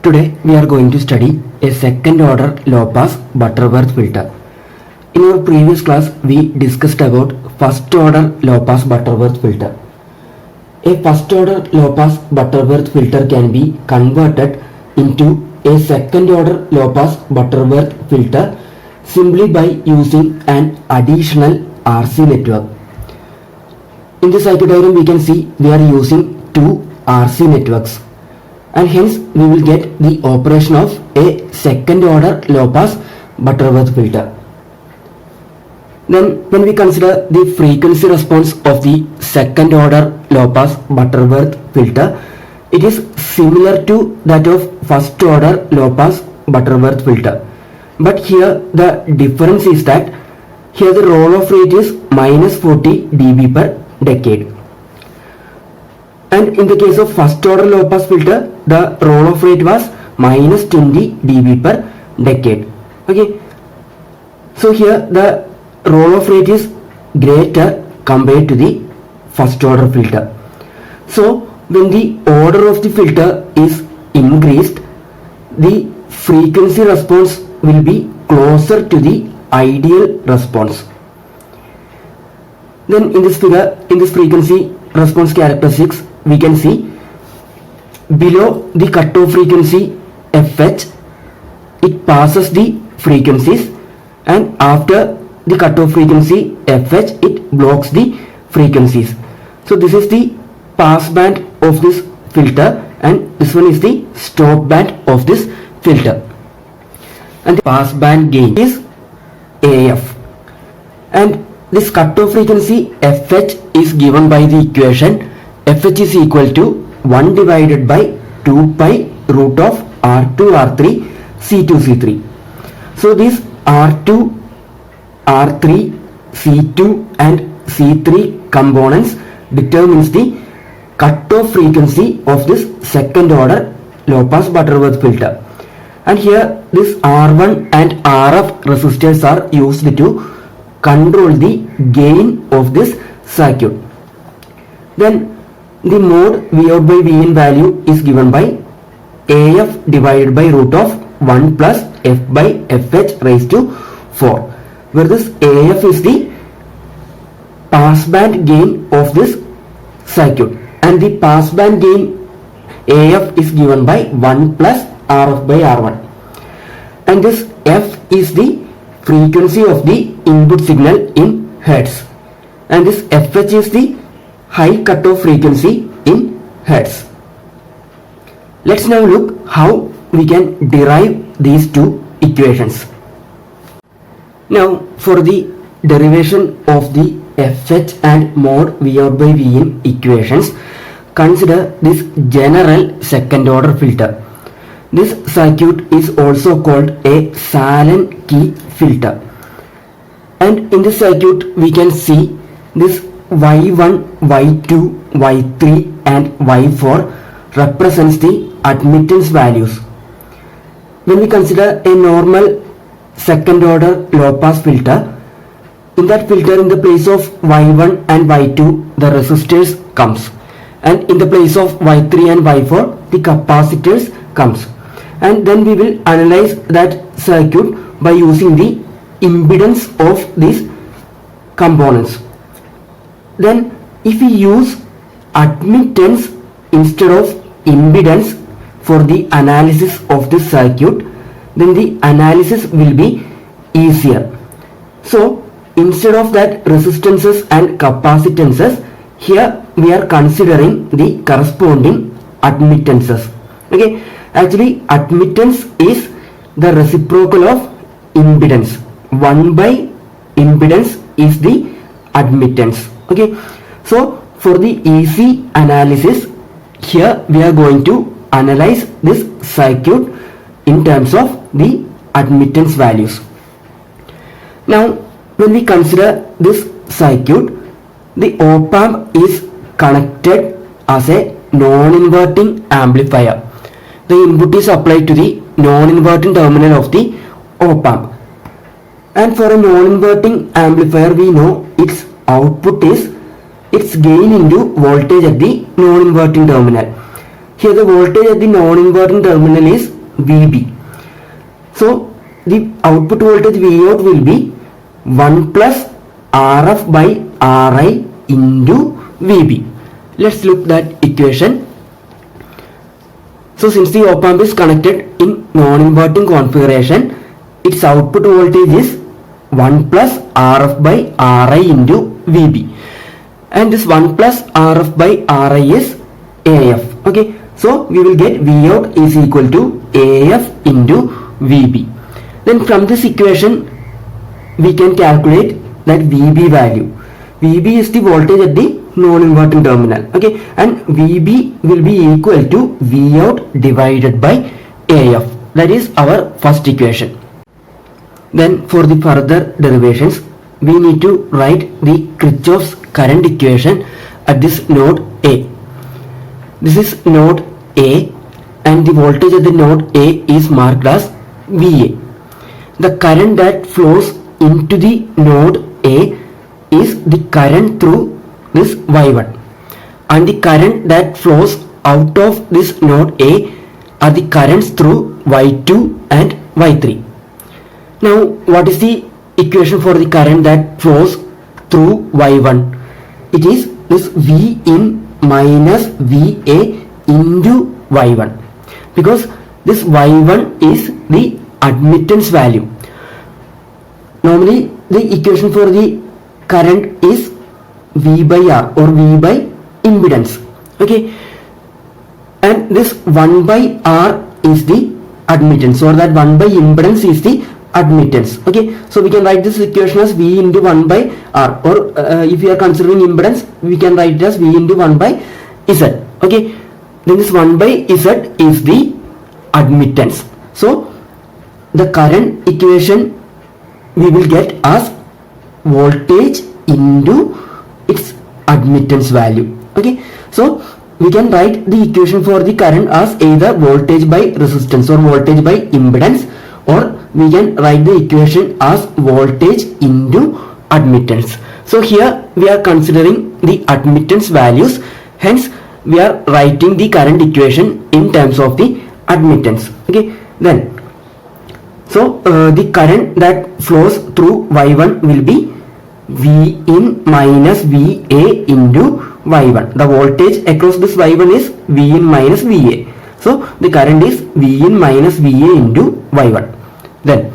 Today we are going to study a second order low pass Butterworth filter. In our previous class we discussed about first order low pass Butterworth filter. A first order low pass Butterworth filter can be converted into a second order low pass Butterworth filter simply by using an additional RC network. In the circuit diagram we can see we are using two RC networks, and hence we will get the operation of a second order low pass Butterworth filter. Then when we consider the frequency response of the second order low pass Butterworth filter, it is similar to that of first order low pass Butterworth filter, but here the difference is that here the roll-off rate is minus 40 dB per decade. And in the case of first order low pass filter, the roll-off rate was minus 20 dB per decade. Okay, so here the roll-off rate is greater compared to the first order filter. So when the order of the filter is increased, the frequency response will be closer to the ideal response. Then in this figure, in this frequency response characteristics, we can see below the cutoff frequency fH, it passes the frequencies, and after the cutoff frequency fH, it blocks the frequencies. So this is the pass band of this filter, and this one is the stop band of this filter. And the pass band gain is AF, and this cutoff frequency fH is given by the equation fH is equal to 1 divided by 2 pi root of R2 R3 C2 C3. So these R2 R3 C2 and C3 components determines the cutoff frequency of this second order low pass Butterworth filter. And here this R1 and RF resistors are used to control the gain of this circuit. Then the mode V out by Vin value is given by AF divided by root of 1 plus F by FH raised to 4, where this AF is the pass band gain of this circuit, and the pass band gain AF is given by 1 plus RF by R1, and this F is the frequency of the input signal in Hertz, and this fH is the high cutoff frequency in Hertz. Let's now look how we can derive these two equations. Now for the derivation of the fH and mod V out by Vin equations, consider this general second order filter. This circuit is also called a Sallen key filter, and in this circuit we can see this Y1, Y2, Y3 and Y4 represents the admittance values. When we consider a normal second order low pass filter, in that filter in the place of Y1 and Y2 the resistors comes, and in the place of Y3 and Y4 the capacitors comes, and then we will analyze that circuit by using the impedance of these components. Then if we use admittance instead of impedance for the analysis of this circuit, then the analysis will be easier. So instead of that resistances and capacitances, here we are considering the corresponding admittances. Okay, actually admittance is the reciprocal of impedance. 1 by impedance is the admittance. Okay, so for the easy analysis, here we are going to analyze this circuit in terms of the admittance values. Now when we consider this circuit, the op-amp is connected as a non-inverting amplifier. The input is applied to the non-inverting terminal of the op-amp, and for a non-inverting amplifier we know its output is its gain into voltage at the non-inverting terminal. here the voltage at the non-inverting terminal is VB. So the output voltage Vout will be 1 plus RF by RI into VB. Let's look that equation. So since the op amp is connected in non-inverting configuration, its output voltage is 1 plus RF by RI into VB, and this 1 plus RF by RI is AF. Okay, so we will get Vout is equal to AF into VB. Then from this equation we can calculate that VB value. VB is the voltage at the non-inverting terminal. Okay, and VB will be equal to Vout divided by AF. That is our first equation. Then for the further derivations, we need to write the Kirchhoff's current equation at this node A. This is node A, and the voltage at the node A is marked as VA. The current that flows into the node A is the current through this Y1, and the current that flows out of this node A are the currents through Y2 and Y3. Now what is the equation for the current that flows through Y1? It is this V in minus VA into Y1, because this Y1 is the admittance value. Normally the equation for the current is V by R or V by impedance. Okay, and this 1 by R is the admittance, or that 1 by impedance is the admittance. Okay, so we can write this equation as V into 1 by R, or if we are considering impedance, we can write it as V into 1 by Z. Okay, then this 1 by Z is the admittance. So the current equation we will get as voltage into its admittance value. Okay, so we can write the equation for the current as either voltage by resistance or voltage by impedance, or we can write the equation as voltage into admittance. So here we are considering the admittance values, hence we are writing the current equation in terms of the admittance. Okay, then so the current that flows through Y1 will be V in minus VA into Y1. The voltage across this Y1 is V in minus VA. So the current is V in minus VA into Y1. Then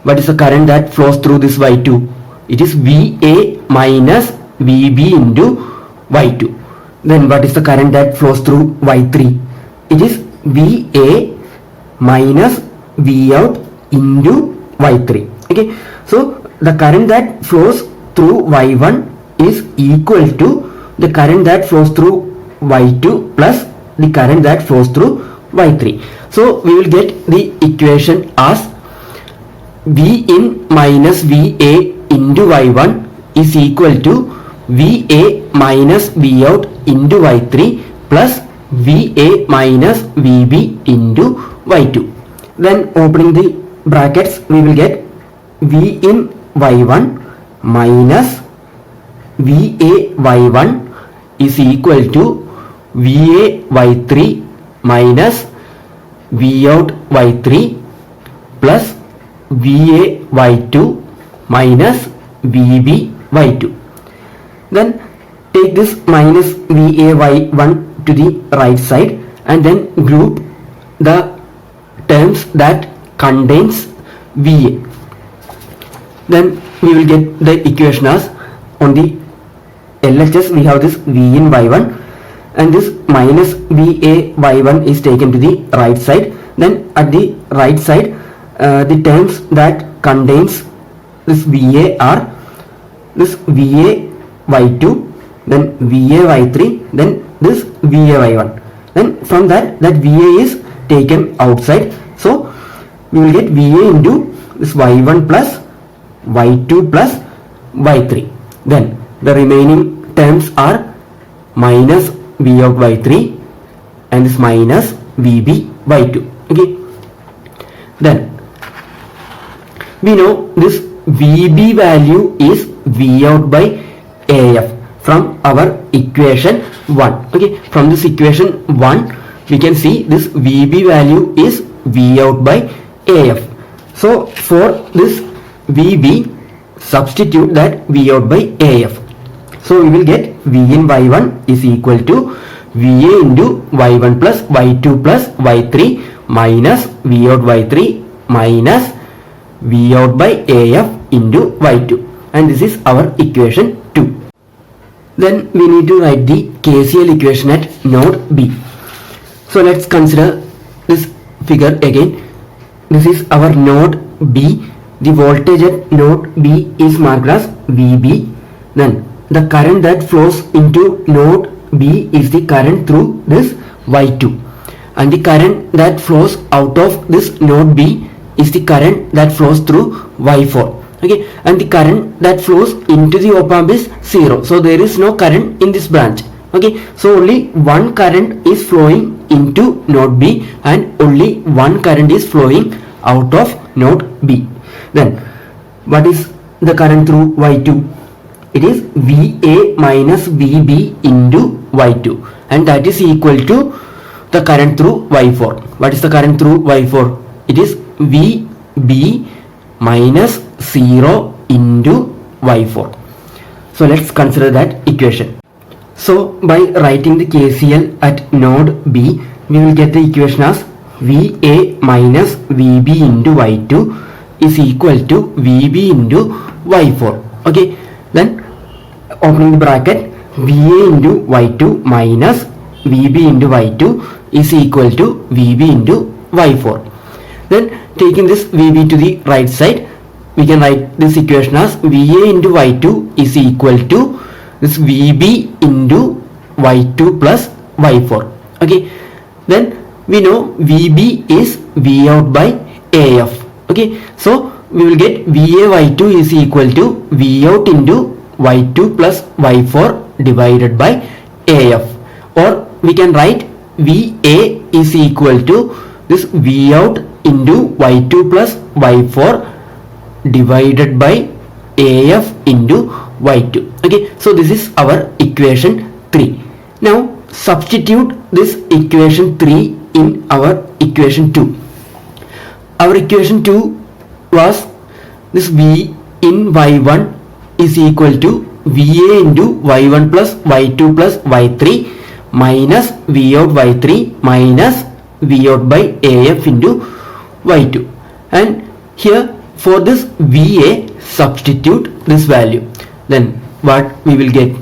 what is the current that flows through this Y2? It is VA minus VB into Y2. Then what is the current that flows through Y3? It is VA minus Vout into Y3. Okay, so the current that flows through Y1 is equal to the current that flows through Y2 plus the current that flows through Y3. So we will get the equation as V in minus VA into Y1 is equal to VA minus Vout into Y3 plus VA minus VB into Y2. Then opening the brackets, we will get V in Y1 minus VA Y1 is equal to VA Y3 minus Vout Y3 plus VA Y2 minus VB Y2. Then take this minus VA Y1 to the right side and then group the terms that contains VA. Then we will get the equation as on the LHS we have this V in Y1 and this minus VA Y1 is taken to the right side. Then at the right side the terms that contains this VA are this VA Y2, then VA Y3, then this VA Y1. Then from that VA is taken outside. So we will get VA into this Y1 plus Y2 plus Y3. Then the remaining terms are minus Vout Y3 and this minus VB Y2. Okay. Then we know this VB value is Vout by AF from our equation 1. Okay, from this equation 1 we can see this VB value is V out by AF. So for this VB, substitute that V out by AF. So we will get V in Y1 is equal to VA into Y1 plus Y2 plus Y3 minus V out Y3 minus V out by AF into Y2, and this is our equation 2. Then we need to write the KCL equation at node B. So let's consider this figure again. This is our node B. The voltage at node B is marked as VB. Then the current that flows into node B is the current through this Y2, and the current that flows out of this node B is the current that flows through Y4. Okay, and the current that flows into the op-amp is 0. So there is no current in this branch. Okay, so only one current is flowing into node B and only one current is flowing out of node B. Then what is the current through Y2? It is VA minus VB into Y2, and that is equal to the current through Y4. What is the current through Y4? It is VB minus 0 into Y4. So let's consider that equation. So by writing the KCL at node B, we will get the equation as VA minus VB into Y2 is equal to VB into Y4. Okay, then opening the bracket, VA into Y2 minus VB into Y2 is equal to VB into Y4. Then taking this VB to the right side, we can write this equation as VA into Y2 is equal to this VB into Y2 plus Y4. Okay, then we know VB is V out by AF. Okay, so we will get VA Y2 is equal to V out into Y2 plus Y4 divided by AF, or we can write VA is equal to this V out into Y2 plus Y4 divided by AF into Y2. Okay, so this is our equation 3. Now substitute this equation 3 in our equation 2. Our equation 2 was this V in Y1 is equal to VA into Y1 plus Y2 plus Y3 minus V out Y3 minus V out by AF into Y2, and here for this VA substitute this value. Then what we will get?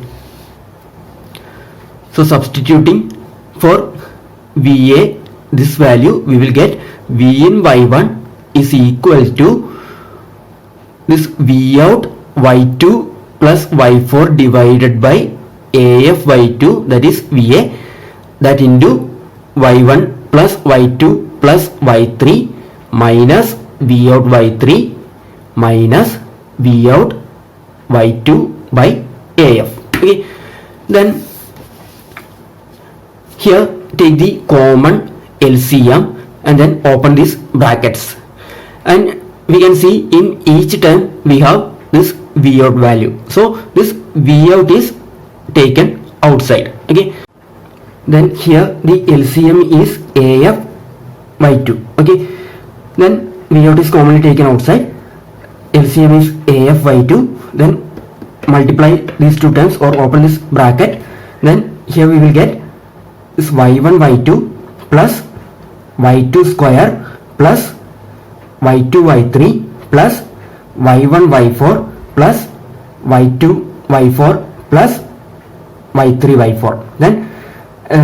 So substituting for VA this value, we will get V in Y1 is equal to this V out Y2 plus Y4 divided by AF Y2, that is VA, that into Y1 plus Y2 plus Y3 minus V out Y3 minus V out Y2 by AF. Okay, then here take the common LCM and then open these brackets, and we can see in each term we have this V out value. So this V out is taken outside. Okay, then here the LCM is AF Y2. Okay, then V out is commonly taken outside. LCM is AF Y2. Then multiply these two terms or open this bracket. Then here we will get this Y1 Y2 plus Y2 square plus Y2 Y3 plus Y1 Y4 plus Y2 Y4 plus Y3 Y4. Then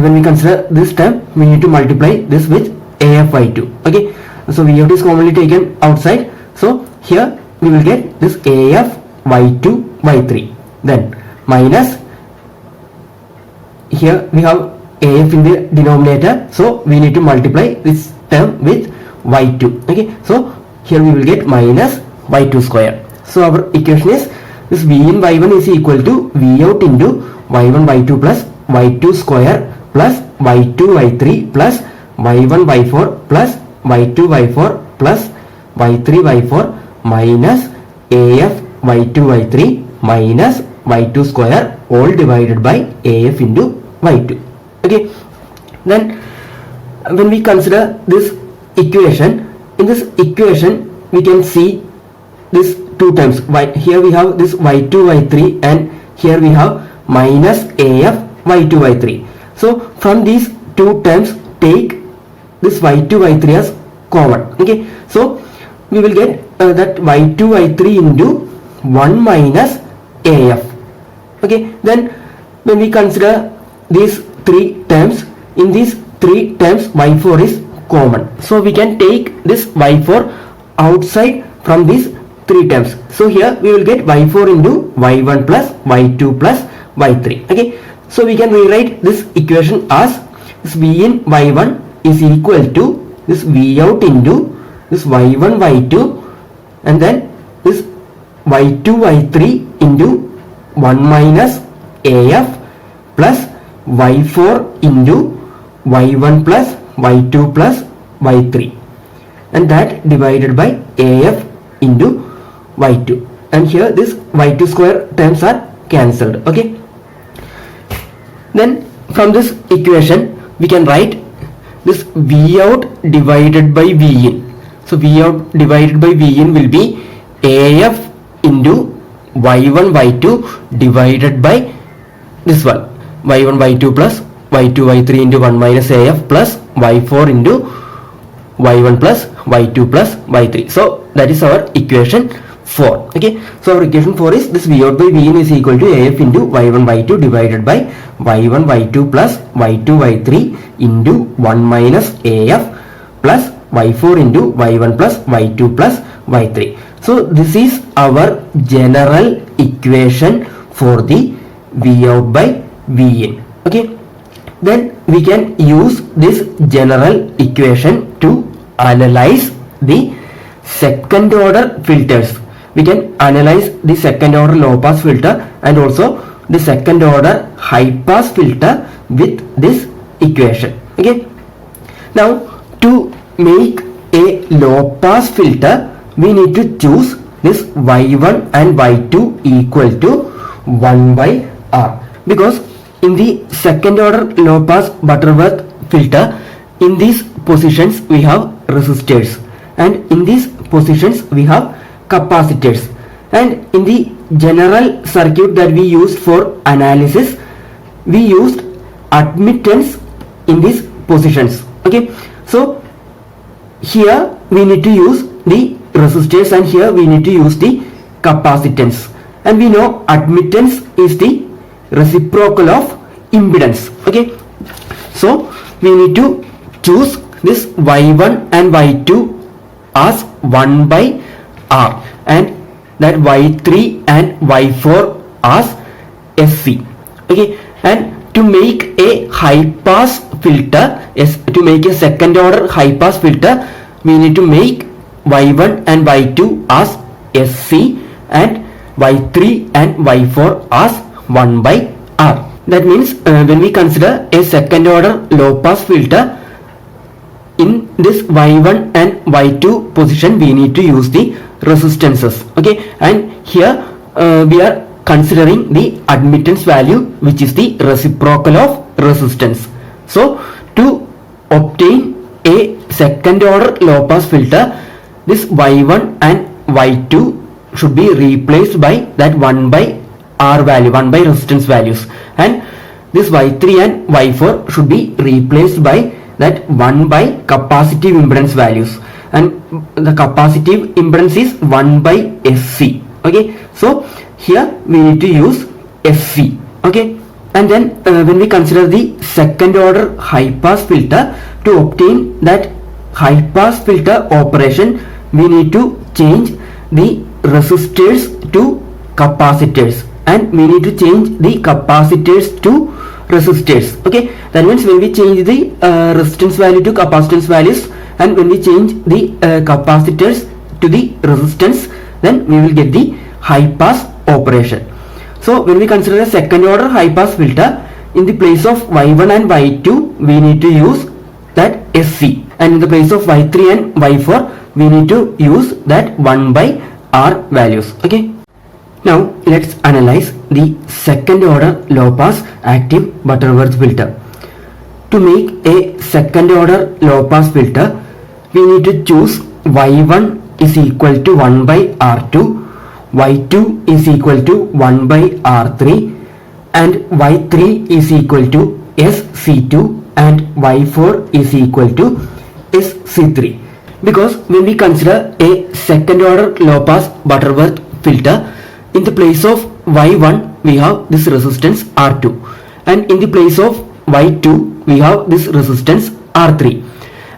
when we consider this term, we need to multiply this with AF Y2. Okay, so V out is commonly taken outside, so here we will get this AF Y2 Y3, then minus, here we have AF in the denominator, so we need to multiply this term with Y2. Okay, so here we will get minus Y2 square. So our equation is this V in Y1 is equal to V out into Y1 Y2 plus Y2 square plus Y2 Y3 plus Y1 Y4 plus Y2 Y4 plus Y3 Y4 minus AF Y2 Y3 minus Y2 square all divided by AF into Y2. Okay, then when we consider this equation, in this equation we can see this two terms. Here we have this y2 y3 and here we have minus af y2 y3. So from these two terms take this y2 y3 as common. Okay, so we will get that y2 y3 into 1 minus af. Okay, then when we consider these three terms, in these three terms y4 is common, so we can take this y4 outside from these three terms. So here we will get y4 into y1 plus y2 plus y3. Okay, so we can rewrite this equation as this v in y1 is equal to this v out into this y1 y2 and then this y2 y3 into 1 minus af plus y4 into y1 plus y2 plus y3, and that divided by af into y2, and here this y2 square terms are cancelled. Okay, then from this equation we can write this v out divided by v in. So v out divided by v in will be af into y1 y2 divided by this one y1 y2 plus y2 y3 into 1 minus af plus y4 into y1 plus y2 plus y3. So that is our equation 4. Okay, so our equation 4 is this v out by v in is equal to af into y1 y2 divided by y1 y2 plus y2 y3 into 1 minus af plus y4 into y1 plus y2 plus y3. So this is our general equation for the v out by v in. Okay, then we can use this general equation to analyze the second order filters. We can analyze the second order low pass filter and also the second order high pass filter with this equation. Okay, now to make a low pass filter we need to choose this y1 and y2 equal to 1 by r, because in the second order low pass Butterworth filter, in these positions we have resistors and in these positions we have capacitors, and in the general circuit that we used for analysis we used admittance in these positions. Okay, so here we need to use the resistors and here we need to use the capacitance, and we know admittance is the reciprocal of impedance. Okay, so we need to choose this y1 and y2 as 1 by r and that y3 and y4 as sc. Okay, and to make a high pass filter, to make a second order high pass filter we need to make y1 and y2 as sc and y3 and y4 as 1 by r. That means when we consider a second order low pass filter, in this y1 and y2 position we need to use the resistances. Okay, and here we are considering the admittance value which is the reciprocal of resistance. So to obtain a second order low pass filter, this y1 and y2 should be replaced by that 1 by r value, 1 by resistance values, and this y3 and y4 should be replaced by that 1 by capacitive impedance values, and the capacitive impedance is 1 by sc. Okay, so here we need to use sc. Okay, and then when we consider the second order high pass filter, to obtain that high pass filter operation we need to change the resistors to capacitors and we need to change the capacitors to resistors. Okay, that means when we change the resistance value to capacitance values and when we change the capacitors to the resistance, then we will get the high pass operation. So when we consider a second order high pass filter, in the place of y1 and y2 we need to use that sc, and in the place of y3 and y4 we need to use that 1 by r values. Okay, now let's analyze the second order low pass active Butterworth filter. to make a second order low pass filter, we need to choose y1 is equal to 1 by r2, y2 is equal to 1 by r3, and y3 is equal to sc2 and y4 is equal to sc3. Because when we consider a second order low pass Butterworth filter, in the place of y1 we have this resistance r2, and in the place of y2 we have this resistance r3,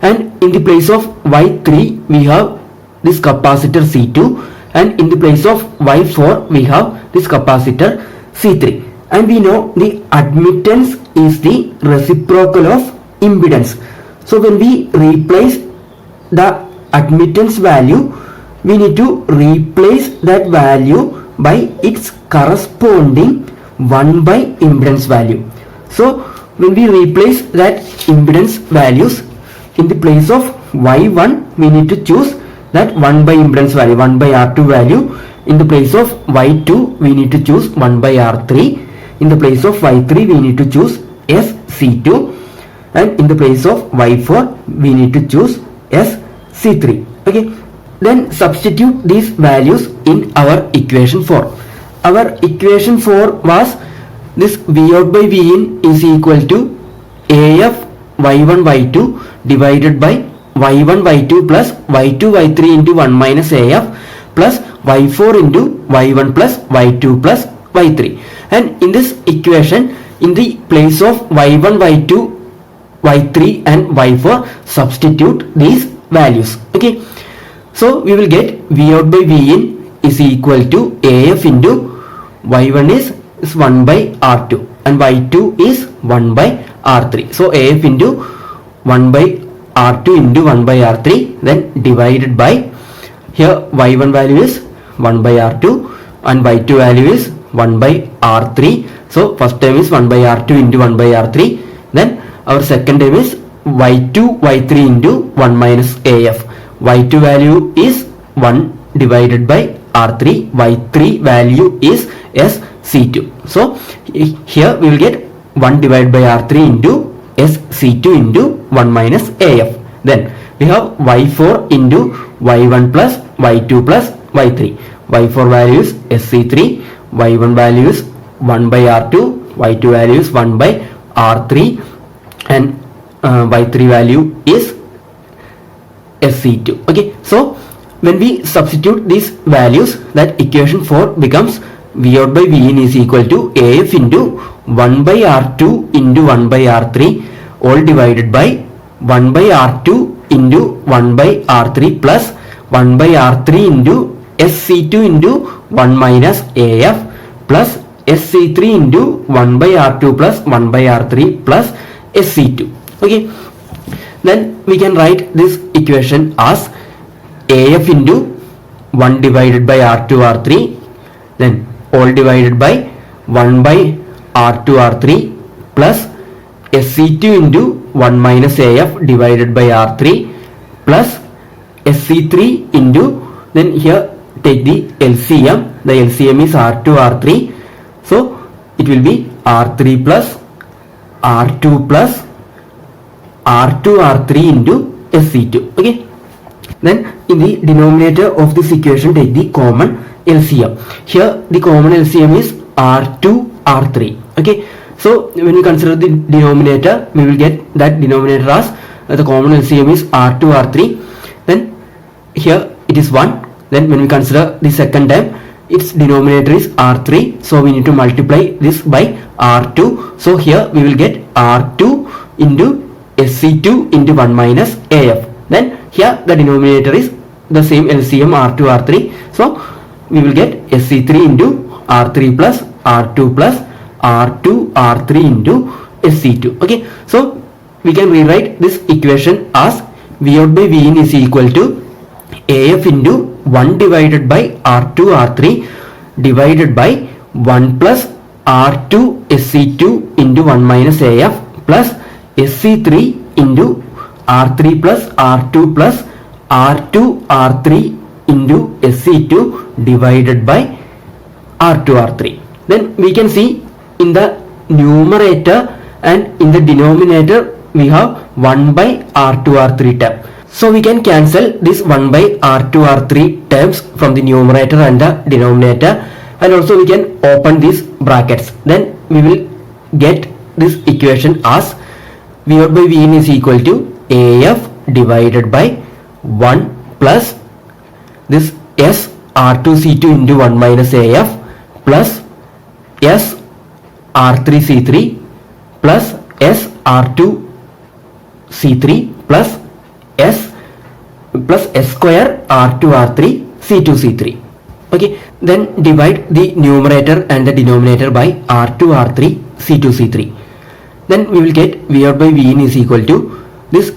and in the place of y3 we have this capacitor C2, and in the place of y4 we have this capacitor C3. And we know the admittance is the reciprocal of impedance. So when we replace the admittance value, we need to replace that value by its corresponding 1 by impedance value. So when we replace that impedance values, in the place of y1 we need to choose that 1 by impedance value, 1 by r2 value. In the place of y2 we need to choose 1 by r3. In the place of y3 we need to choose sc2, and in the place of y4 we need to choose sc3. Okay, then substitute these values in our equation 4. Our equation 4 was this V out by V in is equal to AF y1 y2 divided by y1 y2 plus y2 y3 into 1 minus AF plus y4 into y1 plus y2 plus y3. And in this equation, in the place of y1 y2 y3 and y4, substitute these values. Okay, so we will get V out by V in is equal to AF into y1 is 1 by r2 and y2 is 1 by r3. So AF into 1 by r2 into 1 by r3, then divided by, here y1 value is 1 by r2 and y2 value is 1 by r3. So first term is 1 by r2 into 1 by r3, then our second term is y2 y3 into 1 minus AF. y2 value is 1 divided by r3, y3 value is sc2. So here we will get 1 divided by r3 into sc2 into 1 minus AF. Then we have y4 into y1 plus y2 plus y3. y4 value is sc3, y1 value is 1 by r2, y2 value is 1 by r3, and y3 value is sc2. Okay, so when we substitute these values, that equation 4 becomes V out by V in is equal to AF into 1 by r2 into 1 by r3 all divided by 1 by r2 into 1 by r3 plus 1 by r3 into sc2 into 1 minus AF plus sc3 into 1 by r2 plus 1 by r3 plus sc2. Okay, then we can write this equation as AF into 1 divided by r2 r3, then all divided by 1 by r2 r3 plus sc2 into 1 minus AF divided by r3 plus sc3 into, then here take the LCM, the LCM is r2 r3, so it will be r3 plus r2 plus r2 r3 into sc2. Okay, then in the denominator of this equation take the common LCM. Here the common LCM is r2 r3. Okay, so when we consider the denominator, we will get that denominator as the common LCM is r2 r3, then here it is 1. Then when we consider the second time, its denominator is r3, so we need to multiply this by r2. So here we will get r2 into sc2 into 1 minus AF. Then here the denominator is the same LCM r2 r3, so we will get sc3 into r3 plus r2 plus r2 r3 into sc2. Okay, so we can rewrite this equation as V out by V in is equal to AF into 1 divided by r2 r3 divided by 1 plus r2 sc2 into 1 minus AF plus sc3 into r3 plus r2 plus r2 r3 into sc2 divided by r2 r3. Then we can see in the numerator and in the denominator we have 1 by R2 R3 term. So we can cancel this 1 by R2 R3 terms from the numerator and the denominator, and also we can open these brackets. Then we will get this equation as V out by Vn is equal to AF divided by 1 plus this S R2C2 into 1 minus AF plus S R3C3 plus S R2C3 plus S square R2 R3 C2 C3. Okay, then divide the numerator and the denominator by R2 R3 C2 C3. Then we will get V out by Vn is equal to this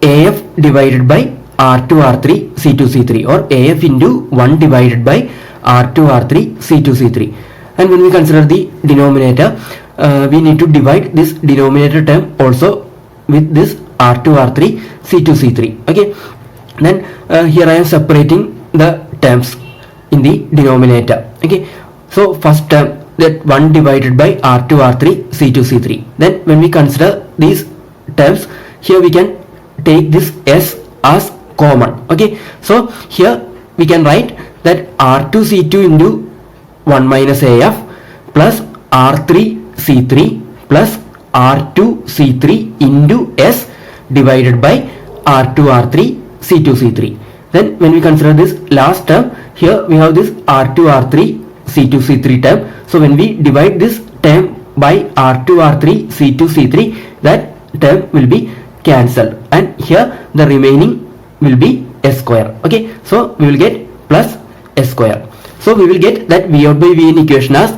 AF divided by R2 R3 C2 C3, or AF into 1 divided by R2 R3 C2 C3. And when we consider the denominator, we need to divide this denominator term also with this R2 R3 C2 C3. Okay, then here I am separating the terms in the denominator. Okay, so first term, that 1 divided by R2 R3 C2 C3. Then when we consider these terms, here we can take this S as common. Okay, so here we can write that R2 C2 into 1 minus AF plus R3 C3 plus R2 C3 into S divided by R2 R3 C2 C3. Then when we consider this last term, here we have this R2 R3 C2 C3 term. So when we divide this term by R2 R3 C2 C3, that term will be cancelled, and here the remaining will be S square. Okay, so we will get plus S square. So we will get that V out by Vn equation as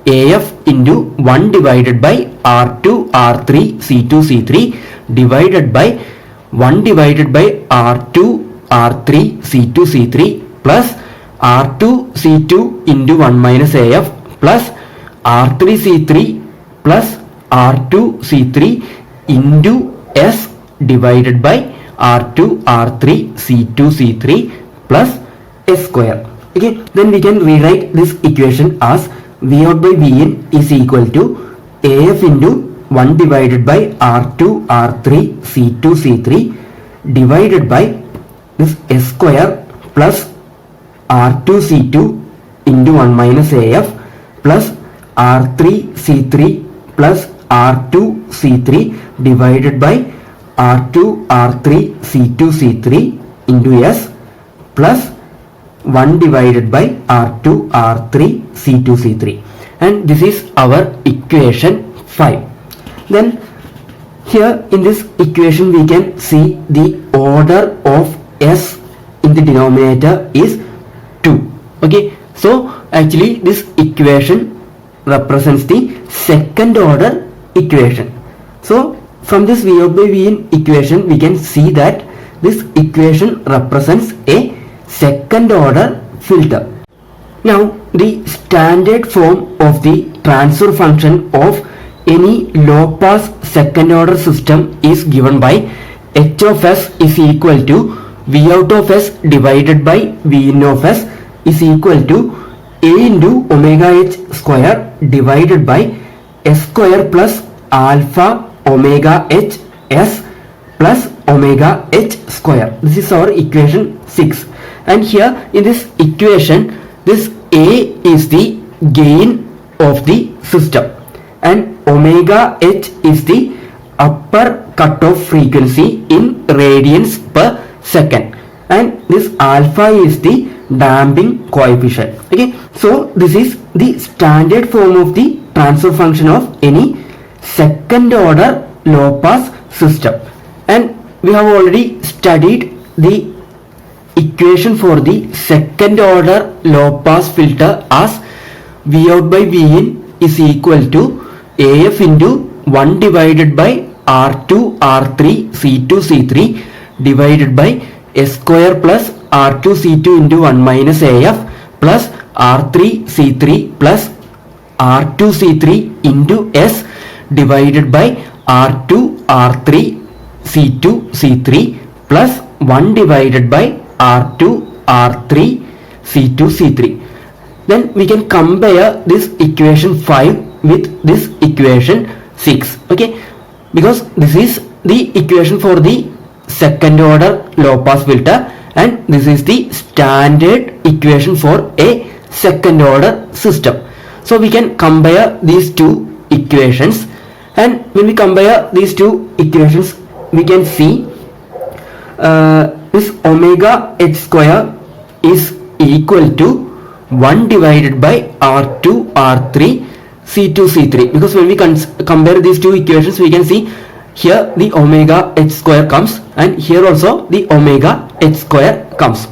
AF into 1 divided by R2 R3 C2 C3 divided by 1 divided by R2 R3 C2 C3 plus R2 C2 into 1 minus AF plus R3 C3 plus R2 C3 into S divided by R2 R3 C2 C3 plus S square. Okay, then we can rewrite this equation as V out by Vn is equal to AF into 1 divided by R2 R3 C2 C3 divided by this S square plus R2 C2 into 1 minus AF plus R3 C3 plus R2 C3 divided by R2 R3 C2 C3 into S plus 1 divided by R2 R3 C2 C3, and this is our equation 5. Then here in this equation we can see the order of S in the denominator is 2. Okay, so actually this equation represents the second order equation. So from this V out by Vn equation we can see that this equation represents a second order filter. Now the standard form of the transfer function of any low pass second order system is given by H of S is equal to V out of S divided by V in of S is equal to A into omega H square divided by S square plus alpha omega H S plus omega H square. This is our equation 6. And here in this equation, this A is the gain of the system and omega H is the upper cutoff frequency in radians per second, and this alpha is the damping coefficient. Okay, so this is the standard form of the transfer function of any second order low pass system, and we have already studied the equation for the second order low pass filter as V out by Vn is equal to AF into 1 divided by R2 R3 C2 C3 divided by S square plus R2 C2 into 1 minus AF plus R3 C3 plus R2 C3 into S divided by R2 R3 C2 C3 plus 1 divided by R2 R3 C2 C3. Then we can compare this equation 5 with this equation 6. Okay, because this is the equation for the second order low pass filter, and this is the standard equation for a second order system. So we can compare these two equations, and when we compare these two equations we can see this omega h square is equal to 1 divided by R2 R3 C2 C3, because when we compare these two equations we can see here the omega h square comes, and here also the omega h square comes,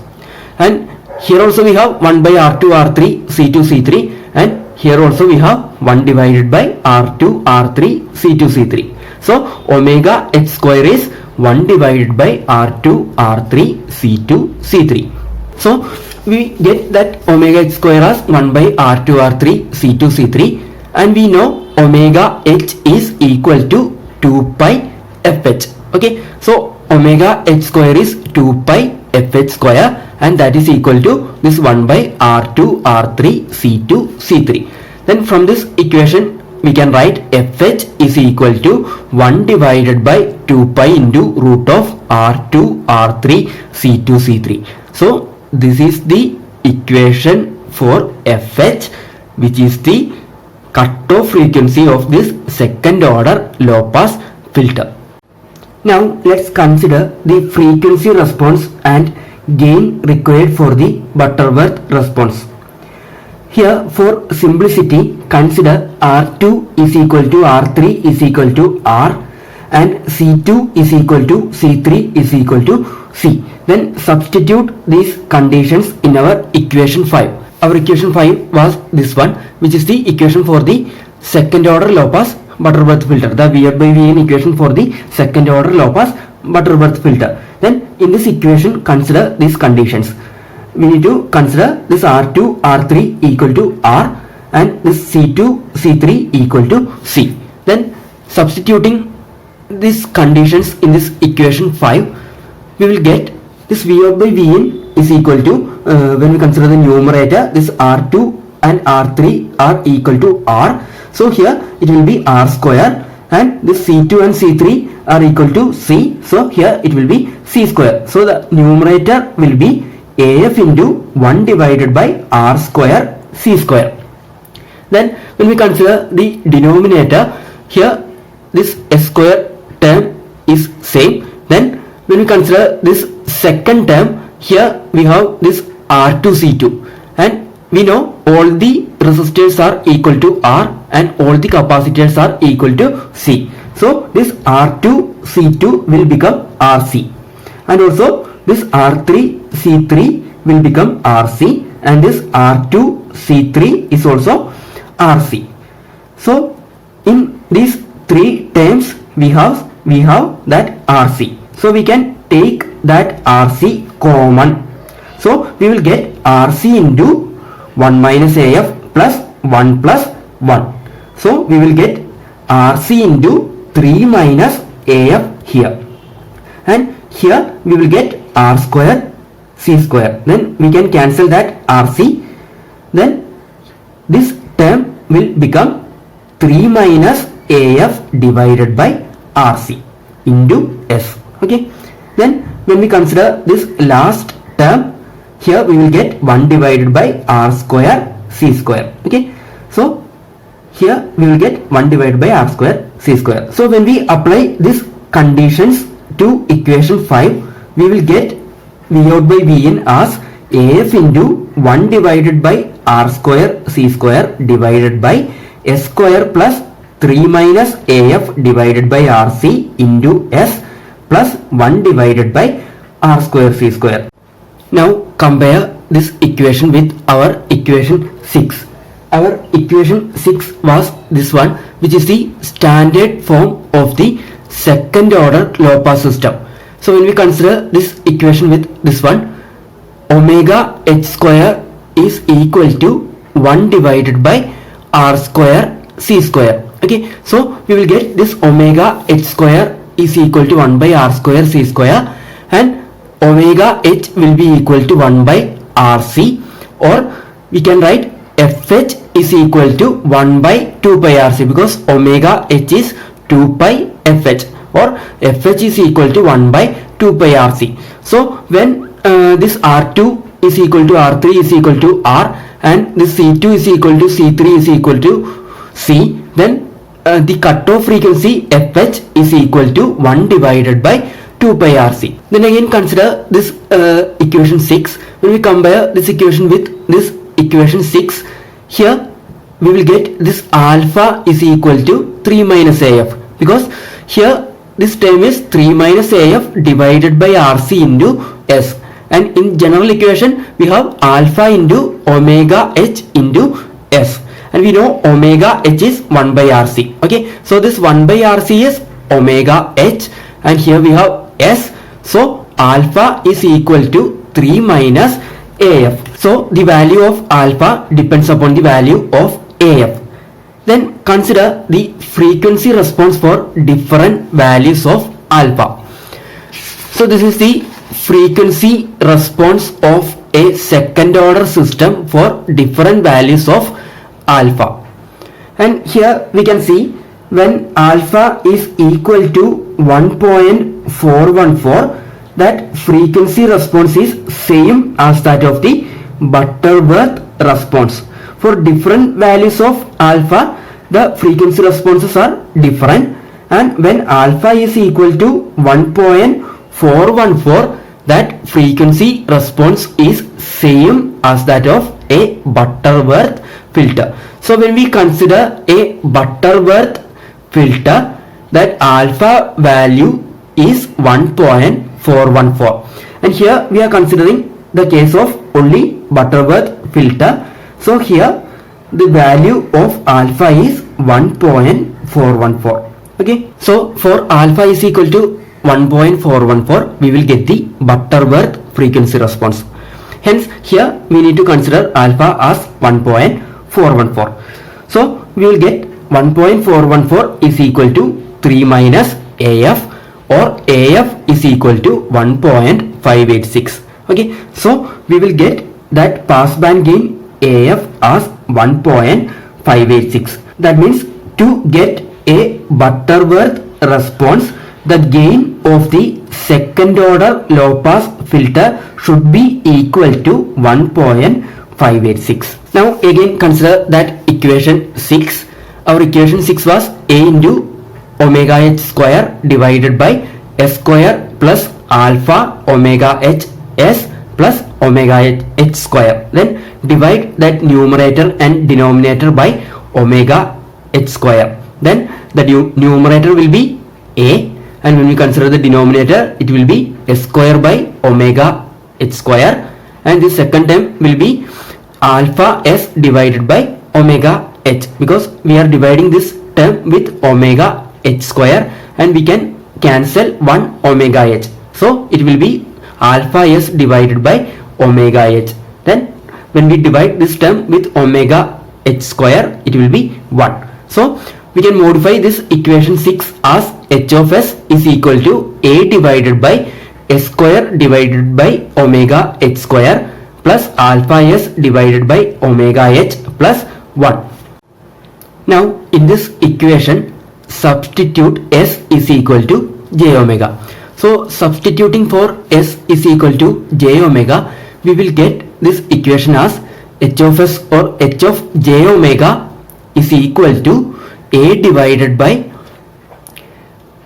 and here also we have 1 by R2 R3 C2 C3, and here also we have 1 divided by R2 R3 C2 C3. So omega h square is 1 divided by R2 R3 C2 C3. So we get that omega h square as 1 by R2 R3 C2 C3, and we know omega h is equal to 2 pi fh. Okay, so omega h square is 2 pi fh square, and that is equal to this 1 by R2 R3 C2 C3. Then from this equation we can write fh is equal to 1 divided by 2 pi into root of R2 R3 C2 C3. So this is the equation for fh, which is the cutoff frequency of this second order low pass filter. Now let's consider the frequency response and gain required for the Butterworth response. Here for simplicity consider R2 is equal to R3 is equal to R, and C2 is equal to C3 is equal to C. Then substitute these conditions in our equation 5. Our equation 5 was this one, which is the equation for the second order low pass Butterworth filter, the VF by Vn equation for the second order low pass Butterworth filter. Then in this equation consider these conditions. We need to consider this R2 R3 equal to R, and this C2 C3 equal to C. Then substituting these conditions in this equation 5, we will get this V0 by Vn is equal to when we consider the numerator, this R2 and R3 are equal to R. So here it will be R square, and this C2 and C3 are equal to C. So here it will be C square. So the numerator will be AF into 1 divided by R square C square. Then when we consider the denominator, here this S square term is same. Then when we consider this second term, here we have this R2C2, and we know all the resistors are equal to R and all the capacitors are equal to C. So this R2C2 will become RC, and also this R3C3 will become RC, and this R2C3 is also RC. So in these three terms we have that RC. So we can take that RC common. So we will get RC into 1 minus AF plus 1 plus 1. So we will get RC into 3 minus AF here, and here we will get R square C square. Then we can cancel that RC. Then this term will become 3 minus AF divided by RC into S. Okay. Then when we consider this last term, here we will get 1 divided by R square C square. Okay. So here we will get 1 divided by R square C square. So when we apply these conditions to equation 5, we will get V out by Vn as AF into 1 divided by R square C square divided by S square plus 3 minus AF divided by RC into S plus 1 divided by R square C square. Now compare this equation with our equation 6. Our equation 6 was this one, which is the standard form of the second order low pass system. So when we consider this equation with this one, omega h square is equal to 1 divided by R square C square. Okay, so we will get this omega h square is equal to 1 by R square C square, and omega h will be equal to 1 by RC, or we can write fh is equal to 1 by 2 pi RC, because omega h is 2 pi fh. or fh is equal to 1 by 2 pi rc. So when this r2 is equal to r3 is equal to r, and this c2 is equal to c3 is equal to c, then the cutoff frequency fh is equal to 1 divided by 2 pi rc. Then again consider this equation 6. When we compare this equation with this equation 6, here we will get this alpha is equal to 3 minus af, because here this term is 3 minus af divided by rc into s, and in general equation we have alpha into omega h into s, and we know omega h is 1 by rc. Okay, so this 1 by rc is omega h, and here we have s, so alpha is equal to 3 minus af. So the value of alpha depends upon the value of af. Then consider the frequency response for different values of alpha. So this is the frequency response of a second order system for different values of alpha. And here we can see when alpha is equal to 1.414, that frequency response is same as that of the Butterworth response. For different values of alpha, the frequency responses are different, and when alpha is equal to 1.414, that frequency response is same as that of a Butterworth filter. So when we consider a Butterworth filter, that alpha value is 1.414, and here we are considering the case of only Butterworth filter. So here the value of alpha is 1.414. Okay, so for alpha is equal to 1.414, we will get the Butterworth frequency response. Hence here we need to consider alpha as 1.414. So we will get 1.414 is equal to 3 minus af, or af is equal to 1.586. Okay, so we will get that passband gain af as 1.586. That means to get a Butterworth response, the gain of the second order low pass filter should be equal to 1.586. Now again consider that equation 6. Our equation 6 was a into omega h square divided by s square plus alpha omega h s plus omega h square. Then divide that numerator and denominator by omega h square. Then the numerator will be a, and when we consider the denominator, it will be s square by omega h square, and the second term will be alpha s divided by omega h, because we are dividing this term with omega h square, and we can cancel 1 omega h, so it will be alpha s divided by omega h. Then when we divide this term with omega h square, it will be 1. So we can modify this equation 6 as h of s is equal to a divided by s square divided by omega h square plus alpha s divided by omega h plus 1. Now in this equation substitute s is equal to j omega. So substituting for s is equal to j omega, we will get this equation as h of s or h of j omega is equal to a divided by,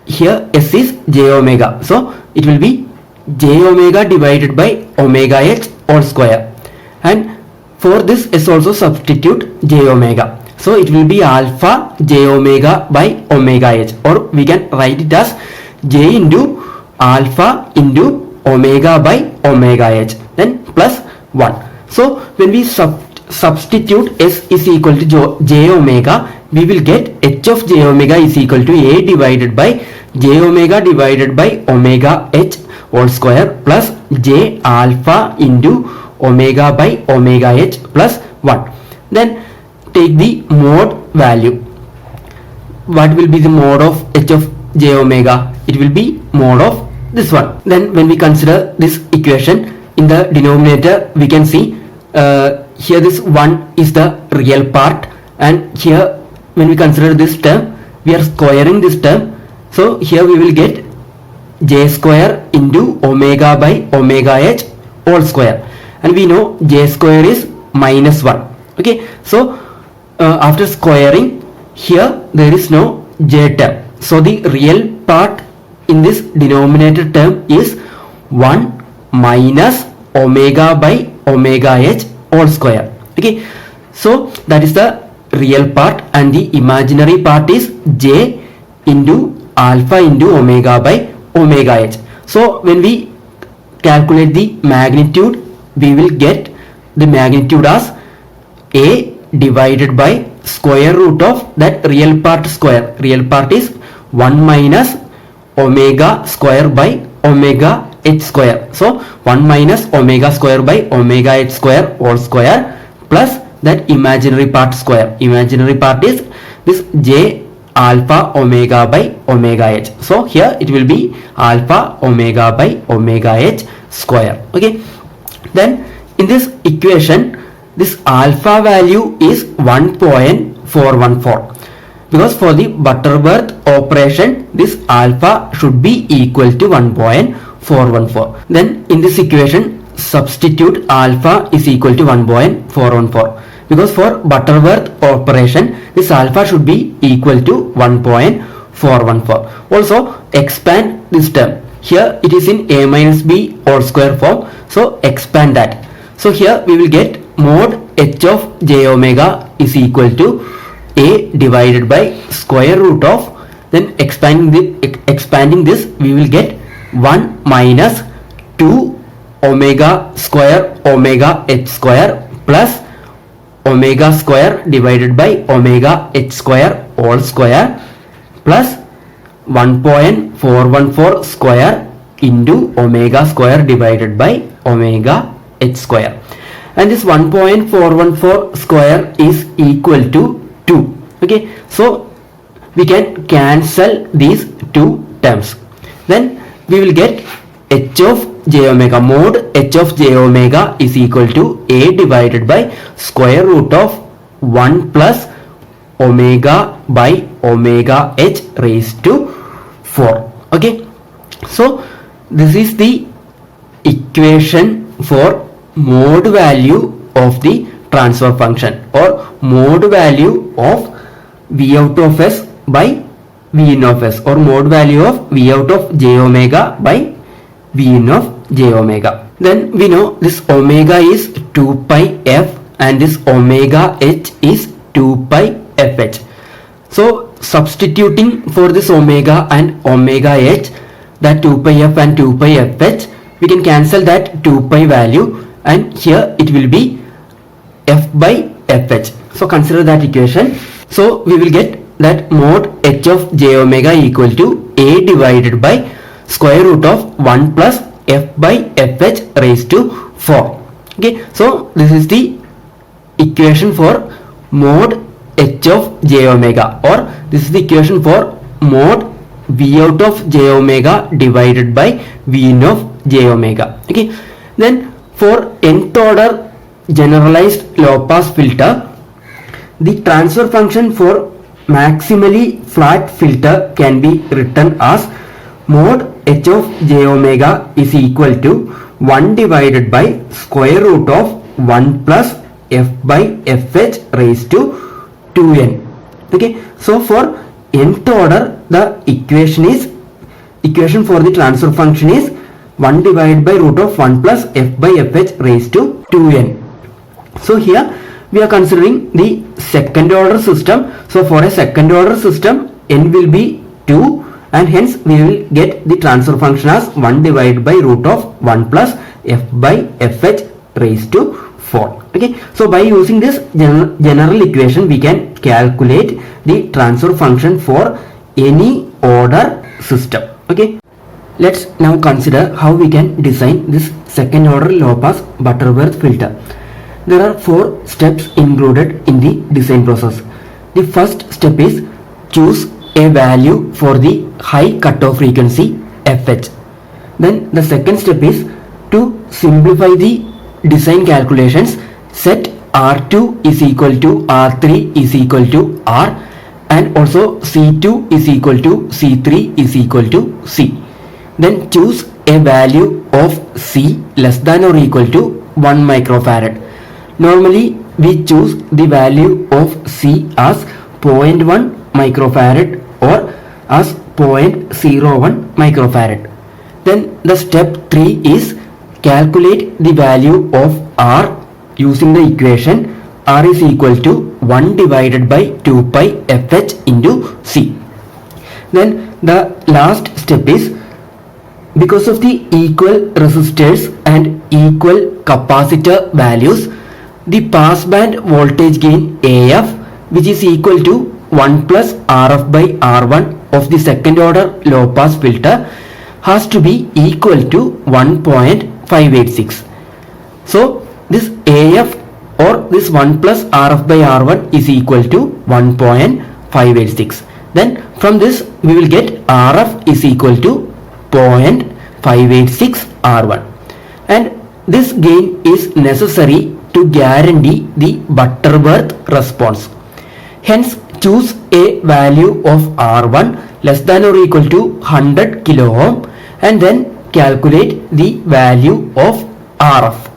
here s is j omega, so it will be j omega divided by omega h all square, and for this s also substitute j omega, so it will be alpha j omega by omega h, or we can write it as j into alpha into omega by omega h, then plus 1. So when we substitute s is equal to j omega, we will get h of j omega is equal to a divided by j omega divided by omega h whole square plus j alpha into omega by omega h plus 1. Then take the mode value. What will be the mode of h of j omega? It will be mode of this one. Then when we consider this equation, in the denominator we can see here this 1 is the real part, and here when we consider this term, we are squaring this term, So here we will get j square into omega by omega h whole square, and we know j square is minus 1. Okay, so after squaring, here there is no j term, so the real part in this denominator term is 1 minus omega by omega h whole square. Okay, so that is the real part, and the imaginary part is j into alpha into omega by omega h. So when we calculate the magnitude, we will get the magnitude as a divided by square root of that real part square. Real part is 1 minus omega square by omega h square. So 1 minus omega square by omega h square whole square plus that imaginary part square. Imaginary part is this j alpha omega by omega h. So here it will be alpha omega by omega h square. Okay, then in this equation, this alpha value is 1.414, because for the Butterworth operation this alpha should be equal to 1.414. Then in this equation substitute alpha is equal to 1.414, because for Butterworth operation this alpha should be equal to 1.414. Also expand this term. Here it is in a minus b whole square form, so expand that. So here we will get mod h of j omega is equal to a divided by square root of, then expanding this we will get 1 minus 2 omega square omega h square plus omega square divided by omega h square whole square plus 1.414 square into omega square divided by omega h square, and this 1.414 square is equal to 2. Okay, so we can cancel these two terms. Then we will get h of j omega, mod h of j omega is equal to a divided by square root of 1 plus omega by omega h raised to 4. Okay, so this is the equation for mode value of the transfer function, or mode value of v out of s by v in of s, or mode value of v out of j omega by v in of j omega. Then we know this omega is 2 pi f and this omega h is 2 pi fh. So substituting for this omega and omega h, that 2 pi f and 2 pi fh, we can cancel that 2 pi value, and here it will be f by fh. So consider that equation. So we will get that mod h of j omega equal to a divided by square root of 1 plus f by fh raised to 4. Okay, so this is the equation for mod h of j omega, or this is the equation for mod v out of j omega divided by v in of j omega. Okay, then for nth order generalized low pass filter, the transfer function for maximally flat filter can be written as mod h of j omega is equal to 1 divided by square root of 1 plus f by fh raised to 2n. Okay, so for nth order the equation for the transfer function is 1 divided by root of 1 plus f by fh raised to 2n. So here we are considering the second order system. So for a second order system, n will be 2, and hence we will get the transfer function as 1 divided by root of 1 plus f by fh raised to 4. Okay, so by using this general equation we can calculate the transfer function for any order system. Okay, let's now consider how we can design this second order low pass Butterworth filter. There are 4 steps included in the design process. The first step is choose a value for the high cutoff frequency fh. Then the second step is to simplify the design calculations. Set R2 is equal to R3 is equal to R and also C2 is equal to C3 is equal to C. Then choose a value of C less than or equal to 1 microfarad. Normally we choose the value of C as 0.1 microfarad or as 0.01 microfarad. Then the step 3 is calculate the value of R using the equation R is equal to 1 divided by 2 pi Fh into C. Then the last step is, because of the equal resistors and equal capacitor values, the passband voltage gain AF, which is equal to 1 plus RF by R1 of the second order low pass filter, has to be equal to 1.586. So this AF or this 1 plus RF by R1 is equal to 1.586. Then from this we will get RF is equal to 0.586 R1, and this gain is necessary to guarantee the Butterworth response. Hence choose a value of R1 less than or equal to 100 kilo ohm and then calculate the value of RF.